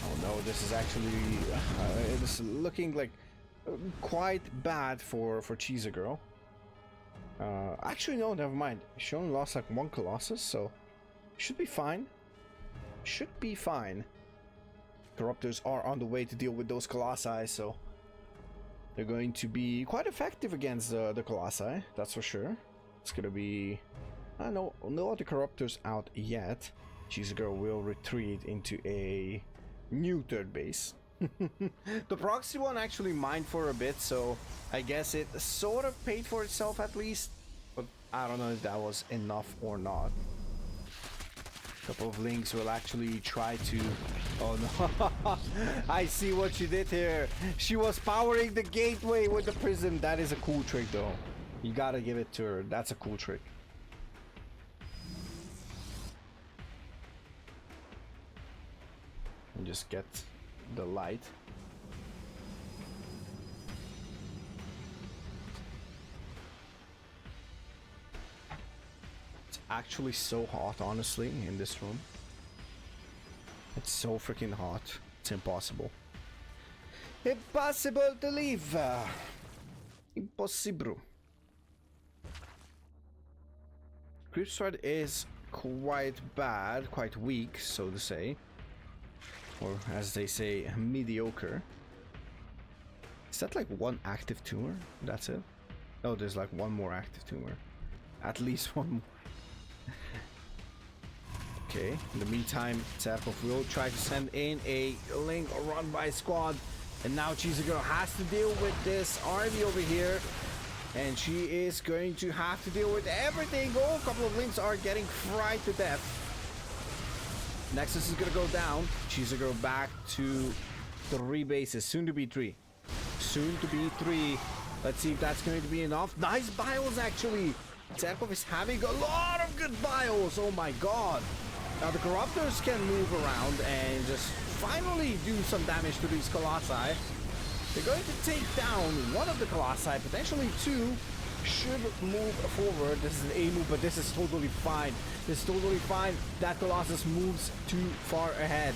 Oh no, this is actually this is looking like quite bad for Cheesergirl. Actually, no, never mind. She only lost like 1 Colossus, so should be fine. Should be fine. Corruptors are on the way to deal with those Colossi, so they're going to be quite effective against the Colossi, that's for sure. It's gonna be... no other Corruptors out yet. Cheesergirl will retreat into a new third base. The proxy one actually mined for a bit, so I guess it sort of paid for itself at least. But I don't know if that was enough or not. A couple of links will actually try to... Oh no, I see what she did here. She was powering the gateway with the prism. That is a cool trick though. You gotta give it to her. That's a cool trick. And just get the light. It's actually so hot, honestly, in this room. It's so freaking hot. It's impossible. Impossible to leave. Impossible. Creep Stride is quite bad, quite weak, so to say. Or as they say, mediocre. Is that like 1 active tumor? That's it? Oh, there's like 1 more active tumor. At least 1 more. Okay, in the meantime, Cerkof will try to send in a link run by squad. And now Cheesergirl has to deal with this army over here. And she is going to have to deal with everything. Oh, a couple of links are getting fried to death. Nexus is gonna go down. Cheesergirl back to 3 bases. Soon to be 3. Soon to be 3. Let's see if that's going to be enough. Nice bios, actually. Cerkof is having a lot of good bios. Oh my god. Now the Corruptors can move around and just finally do some damage to these Colossi. They're going to take down 1 of the Colossi, potentially 2. Should move forward. This is an A move, but this is totally fine. This is totally fine. That Colossus moves too far ahead.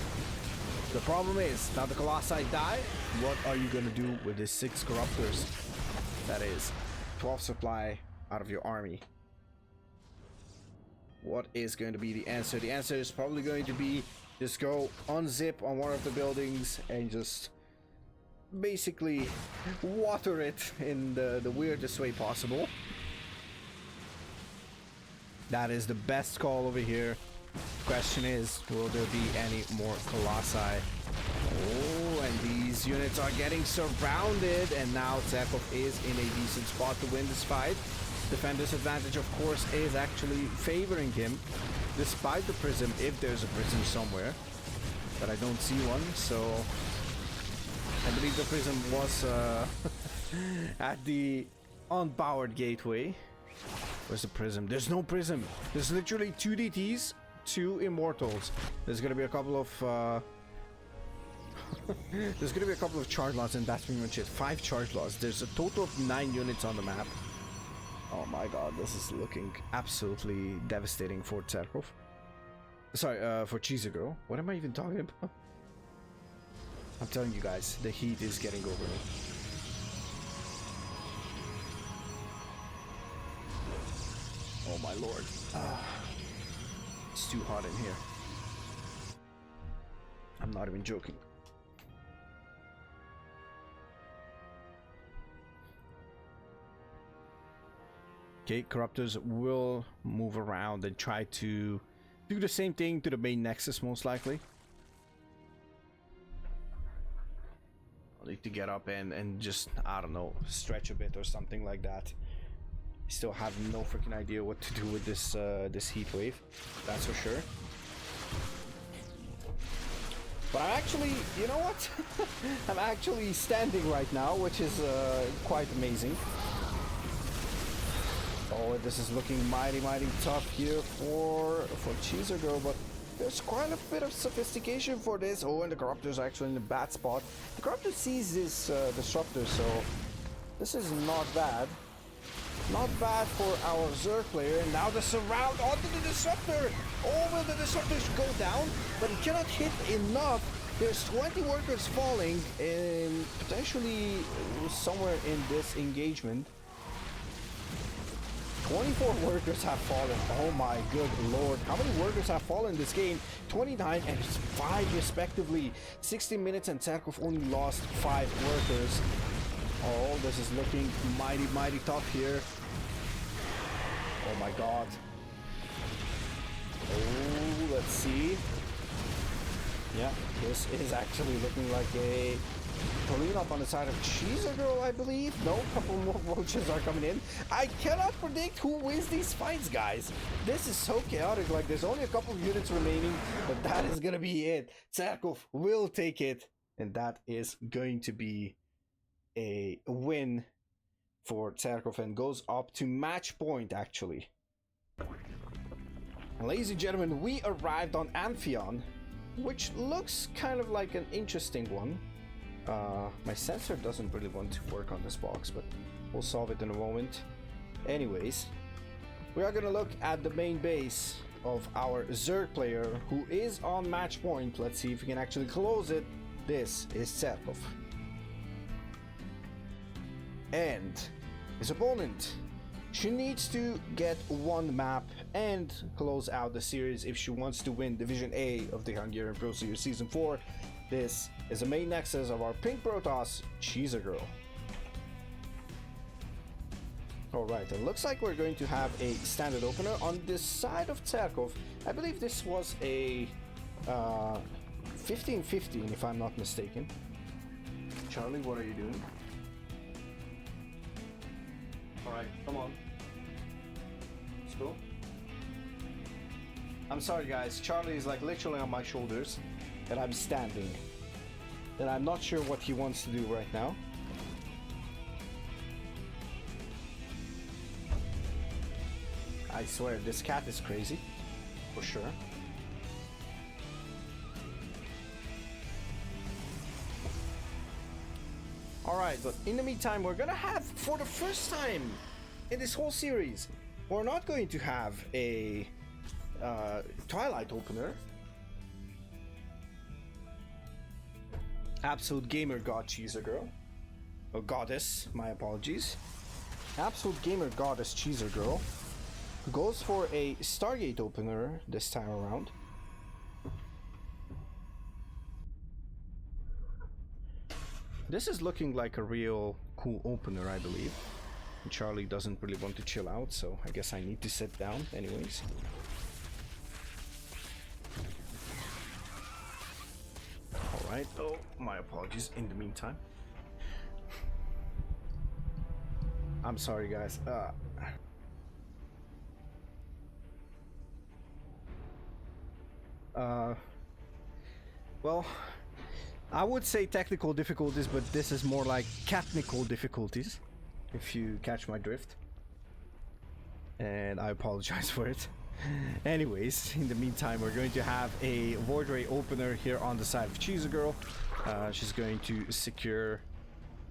The problem is, now the Colossi die. What are you going to do with the 6 Corruptors? That is 12 supply out of your army. What is going to be the answer? The answer is probably going to be just go unzip on one of the buildings and just basically water it in the weirdest way possible. That is the best call over here. Question is, will there be any more Colossi? Oh, and these units are getting surrounded, and now Cerkof is in a decent spot to win this fight. Defender's advantage, of course, is actually favoring him, despite the prism, if there's a prism somewhere. But I don't see one, so I believe the prism was at the unpowered gateway. Where's the prism? There's no prism. There's literally 2 DTs, 2 immortals. There's gonna be a couple of there's gonna be a couple of charge lots, and that's pretty much it. 5 charge lots. There's a total of 9 units on the map. Oh my god, this is looking absolutely devastating for Cerkof. Sorry, for Cheesergirl. What am I even talking about? I'm telling you guys, the heat is getting over me. Oh my lord. It's too hot in here. I'm not even joking. Okay, Corruptors will move around and try to do the same thing to the main Nexus, most likely. I'll need to get up and just, I don't know, stretch a bit or something like that. Still have no freaking idea what to do with this this heat wave, that's for sure. But I'm actually, you know what? I'm actually standing right now, which is quite amazing. Oh, this is looking mighty tough here for Cheesergirl, but there's quite a bit of sophistication for this. Oh, and the Corruptor's actually in a bad spot. The Corruptor sees this Disruptor, so this is not bad. Not bad for our Zerg player. And now the surround onto the Disruptor. Oh, will the Disruptors go down? But he cannot hit enough There's 20 workers falling and potentially somewhere in this engagement. 24 workers have fallen. Oh my good lord. How many workers have fallen in this game? 29 and 5 respectively. 60 minutes and Cerkof only lost 5 workers. Oh, this is looking mighty tough here. Oh my god. Oh, let's see. Yeah, this is actually looking like a cleanup on the side of Cheesergirl, I believe. No, a couple more roaches are coming in. I cannot predict who wins these fights, guys. This is so chaotic. Like, there's only a couple of units remaining, but that is gonna be it. Cerkof will take it, and that is going to be a win for Cerkof and goes up to match point, actually. Ladies and gentlemen, we arrived on Amphion, which looks kind of like an interesting one. My sensor doesn't really want to work on this box, but we'll solve it in a moment. Anyways, we are gonna look at the main base of our Zerg player, who is on match point. Let's see if we can actually close it. This is Cerkof. And his opponent, she needs to get one map and close out the series if she wants to win Division A of the Hungarian Pro Series Season 4. This is the main nexus of our Pink Protoss, Cheesergirl. Alright, it looks like we're going to have a standard opener on this side of Cerkof. I believe this was a 15-15 if I'm not mistaken. Charlie, what are you doing? Alright, come on. Let's go. I'm sorry guys, Charlie is like literally on my shoulders and I'm standing. And I'm not sure what he wants to do right now. I swear, this cat is crazy. For sure. Alright, but in the meantime, we're gonna have, for the first time in this whole series, we're not going to have a Twilight opener. Absolute Gamer God Cheesergirl. Or Goddess, my apologies. Absolute Gamer Goddess Cheesergirl goes for a Stargate opener this time around. This is looking like a real cool opener, I believe. Charlie doesn't really want to chill out, so I guess I need to sit down anyways. Alright, oh, my apologies in the meantime. I'm sorry guys, well, I would say technical difficulties, but this is more like technical difficulties, if you catch my drift. And I apologize for it. Anyways, in the meantime, we're going to have a Void Ray opener here on the side of Cheesergirl. She's going to secure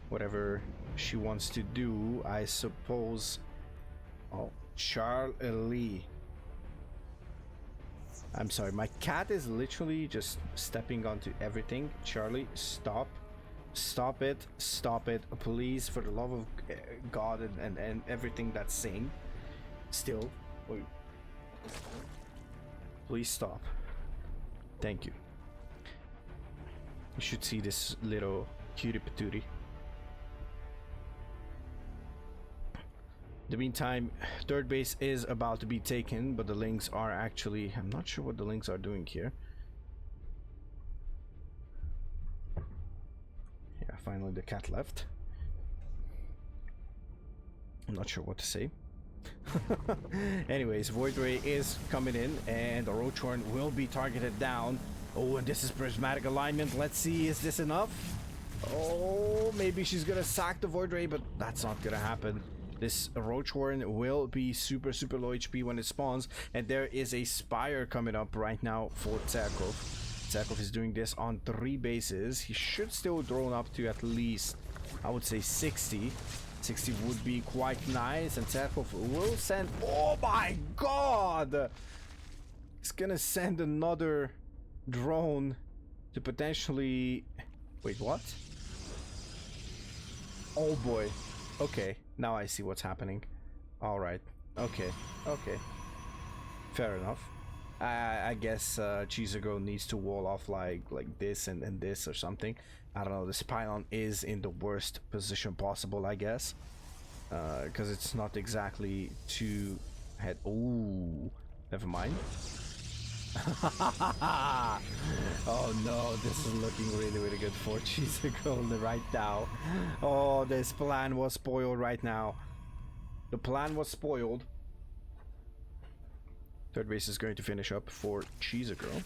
whatever she wants to do, I suppose. Oh, Charlie. I'm sorry, my cat is literally just stepping onto everything. Charlie, stop. Stop it. Stop it. Please, for the love of God and everything that's saying. Still. Wait. Please stop. Thank you. You should see this little cutie patootie. In the meantime, third base is about to be taken, but the Lynx are actually... I'm not sure what the Lynx are doing here. Yeah, finally the cat left. I'm not sure what to say. Anyways, Void Ray is coming in, and the Roachhorn will be targeted down. Oh, and this is prismatic alignment. Let's see, is this enough? Oh, maybe she's gonna sack the Void Ray, but that's not gonna happen. This Roachhorn will be super low HP when it spawns, and there is a Spire coming up right now for Cerkof. Cerkof is doing this on 3 bases. He should still drone up to at least, I would say 60. 60 would be quite nice, and Cerkof will send... Oh my god! He's gonna send another drone to potentially... Wait, what? Oh boy. Okay, now I see what's happening. Alright, okay, okay. Fair enough. I guess Cheesergirl needs to wall off like this and this or something. I don't know, this pylon is in the worst position possible, I guess. Because it's not exactly to head... Ooh, never mind. Oh no, this is looking really good for Cheesergirl right now. Oh, this plan was spoiled right now. The plan was spoiled. Third race is going to finish up for Cheesergirl.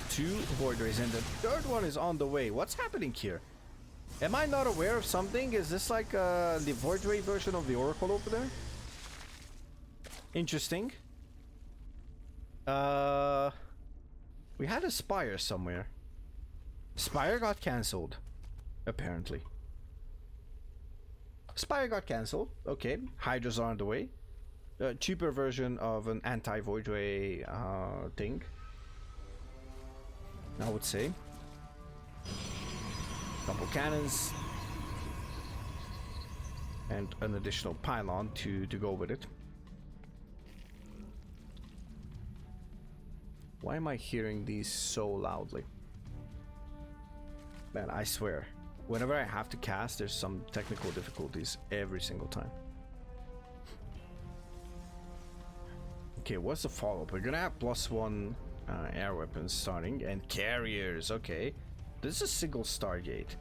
2 void rays and the third one is on the way. What's happening here? Am I not aware of something? Is this like the void ray version of the Oracle over there? Interesting. We had a Spire somewhere. Spire got cancelled, apparently. Spire got cancelled. Okay, Hydras are on the way. A cheaper version of an anti-void ray thing, I would say. Couple cannons and an additional pylon to go with it. Why am I hearing these so loudly? Man, I swear, whenever I have to cast, there's some technical difficulties every single time. Okay, what's the follow-up? We're gonna have +1 air weapons starting and carriers. Okay, this is a single Stargate,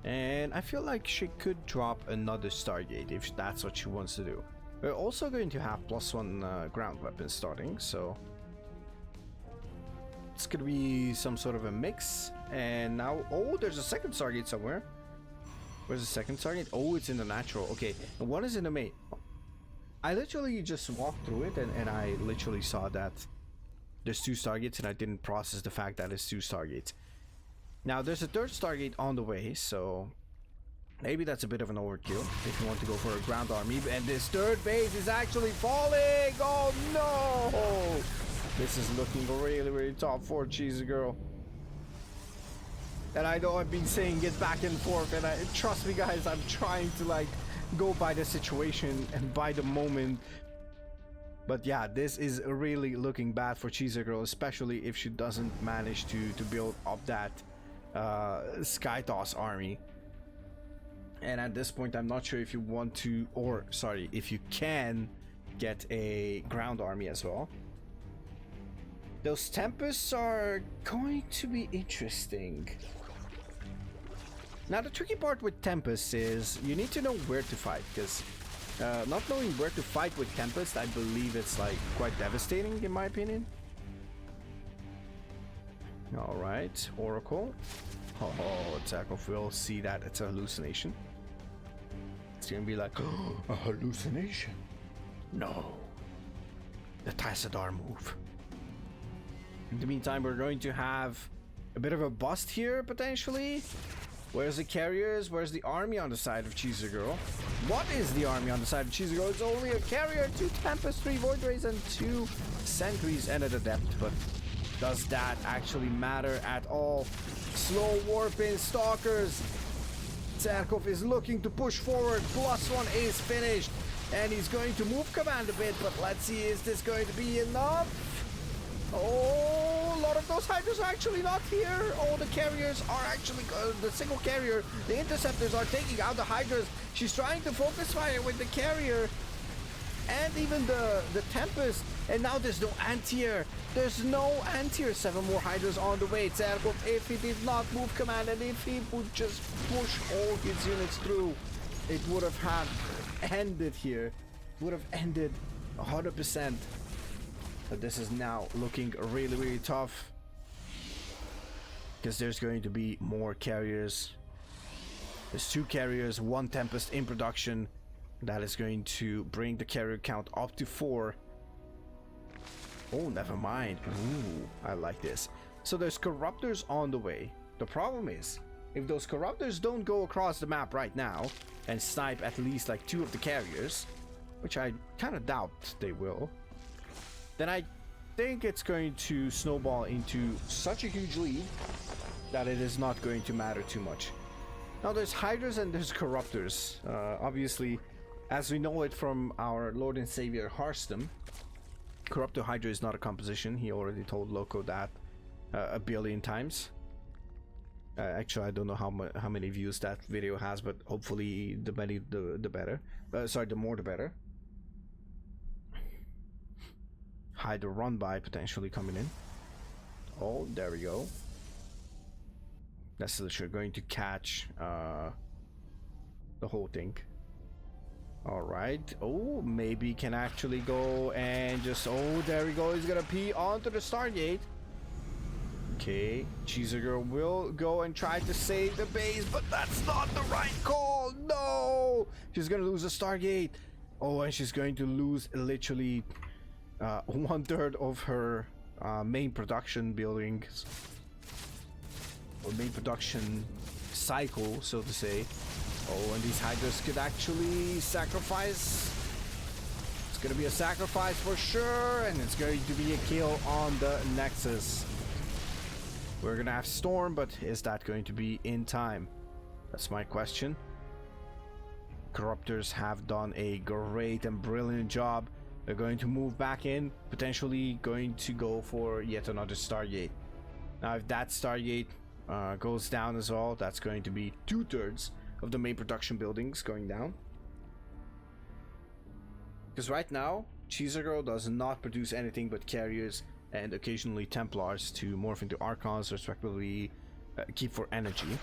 and I feel like she could drop another Stargate if that's what she wants to do. We're also going to have +1 ground weapons starting, so it's gonna be some sort of a mix. And now, oh, there's a second Stargate somewhere. Where's the second Stargate? Oh, it's in the natural. Okay, and one is in the main. I literally just walked through it and I literally saw that there's 2 Stargates and I didn't process the fact that it's 2 Stargates. Now there's a third Stargate on the way, so maybe that's a bit of an overkill if you want to go for a ground army. And this third base is actually falling! Oh no! This is looking really tough for Cheesergirl. And I know I've been saying it back and forth, and trust me guys, I'm trying to like go by the situation and by the moment. But yeah, this is really looking bad for Cheesergirl, especially if she doesn't manage to build up that Sky Toss army. And at this point, I'm not sure if you want to, or sorry, if you can get a ground army as well. Those Tempests are going to be interesting. Now the tricky part with Tempest is you need to know where to fight, because not knowing where to fight with Tempest, I believe it's like quite devastating in my opinion. Alright, Oracle. Oh, Cerkof will see that it's a hallucination. It's gonna be like, oh, a hallucination. No. The Tassadar move. In the meantime, we're going to have a bit of a bust here, potentially. Where's the carriers? Where's the army on the side of Cheesergirl? What is the army on the side of Cheesergirl? It's only a carrier, 2 Tempest, 3 Void Rays, and 2 Sentries and an Adept. But does that actually matter at all? Slow warping Stalkers. Cerkof is looking to push forward. +1 is finished. And he's going to move command a bit. But let's see, is this going to be enough? Oh, a lot of those Hydras are actually not here. Oh, the carriers are actually, the single carrier, the interceptors are taking out the Hydras. She's trying to focus fire with the carrier and even the Tempest. And now there's no anti-air. There's no anti-air. 7 more Hydras on the way. Cerkof, if he did not move command and if he would just push all his units through, it would have had ended here. Would have ended 100%. But this is now looking really tough, because there's going to be more carriers. There's 2 carriers, 1 Tempest in production. That is going to bring the carrier count up to 4. Oh, never mind. Ooh, I like this. So there's Corruptors on the way. The problem is, if those Corruptors don't go across the map right now and snipe at least like 2 of the carriers, which I kind of doubt they will, then I think it's going to snowball into such a huge lead that it is not going to matter too much. Now there's Hydras and there's Corruptors. Obviously, as we know it from our Lord and Savior Hearthstone, Corruptor Hydra is not a composition. He already told Loco that a billion times. Actually, I don't know how many views that video has, but hopefully the better. Sorry, the more the better. Hydra run by potentially coming in. Oh, there we go. That's literally going to catch the whole thing. Alright. Oh, maybe can actually go and just... Oh, there we go. He's gonna pee onto the Stargate. Okay. Cheesergirl will go and try to save the base, but that's not the right call. No! She's gonna lose the Stargate. Oh, and she's going to lose literally 1/3 of her main production buildings. Or main production cycle, so to say. Oh, and these Hydras could actually sacrifice. It's gonna be a sacrifice for sure, and it's going to be a kill on the Nexus. We're gonna have Storm, but is that going to be in time? That's my question. Corruptors have done a great and brilliant job. They're going to move back in, potentially going to go for yet another Stargate. Now, if that Stargate goes down as well, that's going to be 2/3 of the main production buildings going down. Because right now, Cheesergirl does not produce anything but carriers and occasionally Templars to morph into Archons, respectively, keep for energy.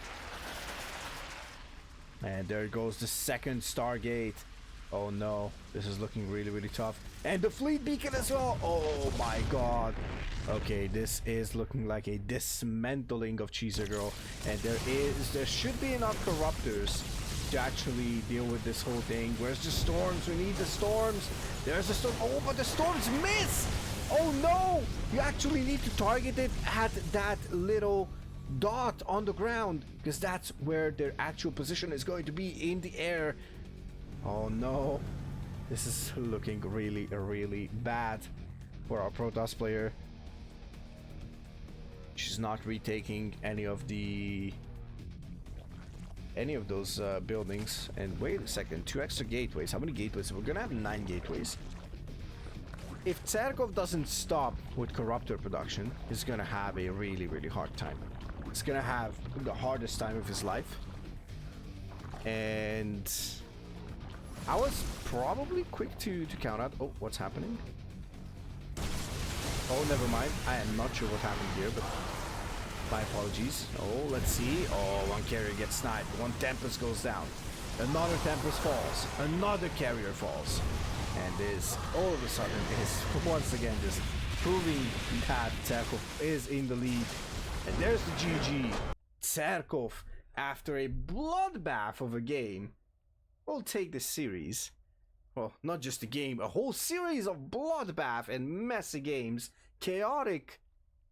And there goes the second Stargate. Oh no, this is looking really tough. And the fleet beacon as well. Oh my god. Okay, this is looking like a dismantling of Cheesergirl, and there should be enough Corruptors to actually deal with this whole thing. Where's the storms? We need the storms. There's the storm. Oh, but the storms miss. Oh no! You actually need to target it at that little dot on the ground, because that's where their actual position is going to be, in the air. Oh no, this is looking really bad for our Protoss player. She's not retaking any of those buildings. And wait a second, 2 extra gateways. How many gateways? We're gonna have 9 gateways. If Cerkof doesn't stop with Corruptor production, he's gonna have a really hard time. He's gonna have the hardest time of his life. And I was probably quick to count out. Oh, what's happening? Oh, never mind. I am not sure what happened here, but my apologies. Oh, let's see. Oh, one carrier gets sniped. One Tempest goes down. Another Tempest falls. Another carrier falls. And this, all of a sudden, is once again just proving that Cerkof is in the lead. And there's the GG. Cerkof, after a bloodbath of a game, will take the series. Well, not just a game, a whole series of bloodbath and messy games, chaotic,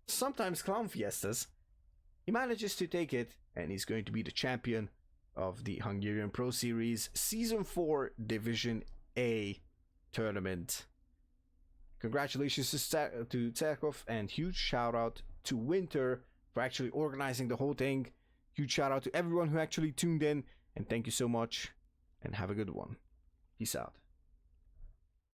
sometimes clown fiestas. He manages to take it, and he's going to be the champion of the Hungarian Pro Series Season 4 Division A tournament. Congratulations to Cerkof, and huge shout out to Winter for actually organizing the whole thing. Huge shout out to everyone who actually tuned in, and thank you so much, and have a good one. Peace out.